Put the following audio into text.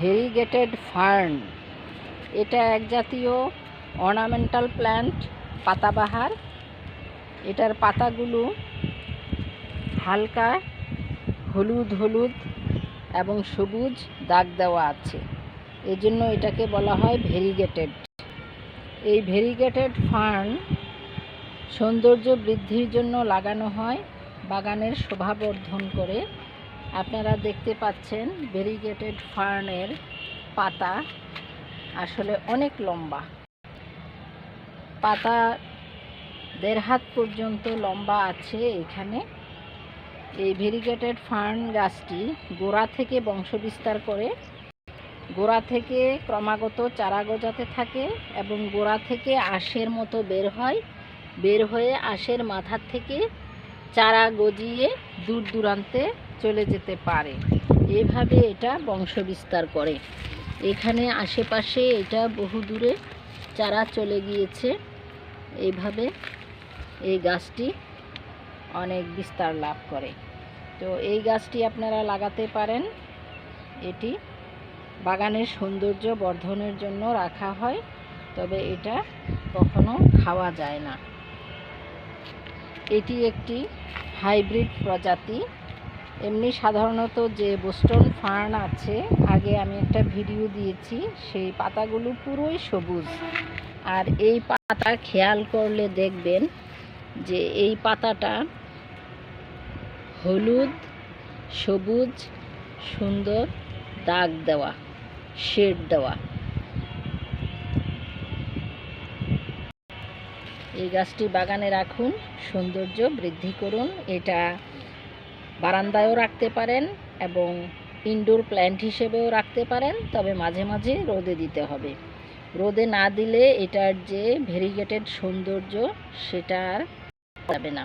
Variegated fern, এটা এক জাতীয় অর্নামেন্টাল প্ল্যান্ট, পাতাবাহার। এটার পাতাগুলো হালকা হলুদ হলুদ এবং সবুজ দাগ দেওয়া আছে, এজন্য এটাকে বলা হয় ভেরিগেটেড। এই ভেরিগেটেড ফার্ন সৌন্দর্য বৃদ্ধির জন্য লাগানো হয়, বাগানের শোভাবর্ধন করে। আপনারা দেখতে পাচ্ছেন ভেরিগেটেড ফার্নের পাতা আসলে অনেক লম্বা, পাতা 1.5 হাত পর্যন্ত লম্বা আছে এখানে। এই ভেরিগেটেড ফার্ন গাছটি গোড়া থেকে বংশবিস্তার করে, গোড়া থেকে ক্রমাগত চারা গজাতে থাকে এবং গোড়া থেকে আঁশের মতো বের হয়ে আঁশের মাথার থেকে চারা গজিয়ে দূর দূরান্তে চলে যেতে পারে। এভাবে এটা বংশবিস্তার করে। এখানে আশেপাশে এটা বহু দূরে চারা চলে গিয়েছে। এইভাবে এই গাছটি অনেক বিস্তার লাভ করে। তো এই গাছটি আপনারা লাগাতে পারেন। এটি বাগানের সৌন্দর্য বর্ধনের জন্য রাখা হয়, তবে এটা কখনো খাওয়া যায় না। এটি একটি হাইব্রিড প্রজাতি। এমনি সাধারণত যে বোস্টন ফার্ন আছে, আগে আমি একটা ভিডিও দিয়েছি, সেই পাতাগুলো পুরোই সবুজ। আর এই পাতা খেয়াল করলে দেখবেন যে এই পাতাটা হলুদ সবুজ সুন্দর দাগ দেওয়া, শেড দেওয়া। এই গাছটি বাগানে রাখুন, সৌন্দর্য বৃদ্ধি করুন। এটা বারান্দায়ও রাখতে পারেন এবং ইনডোর প্ল্যান্ট হিসেবেও রাখতে পারেন, তবে মাঝে মাঝে রোদে দিতে হবে। রোদে না দিলে এটার যে ভেরিগেটেড সৌন্দর্য সেটা আর যাবে না।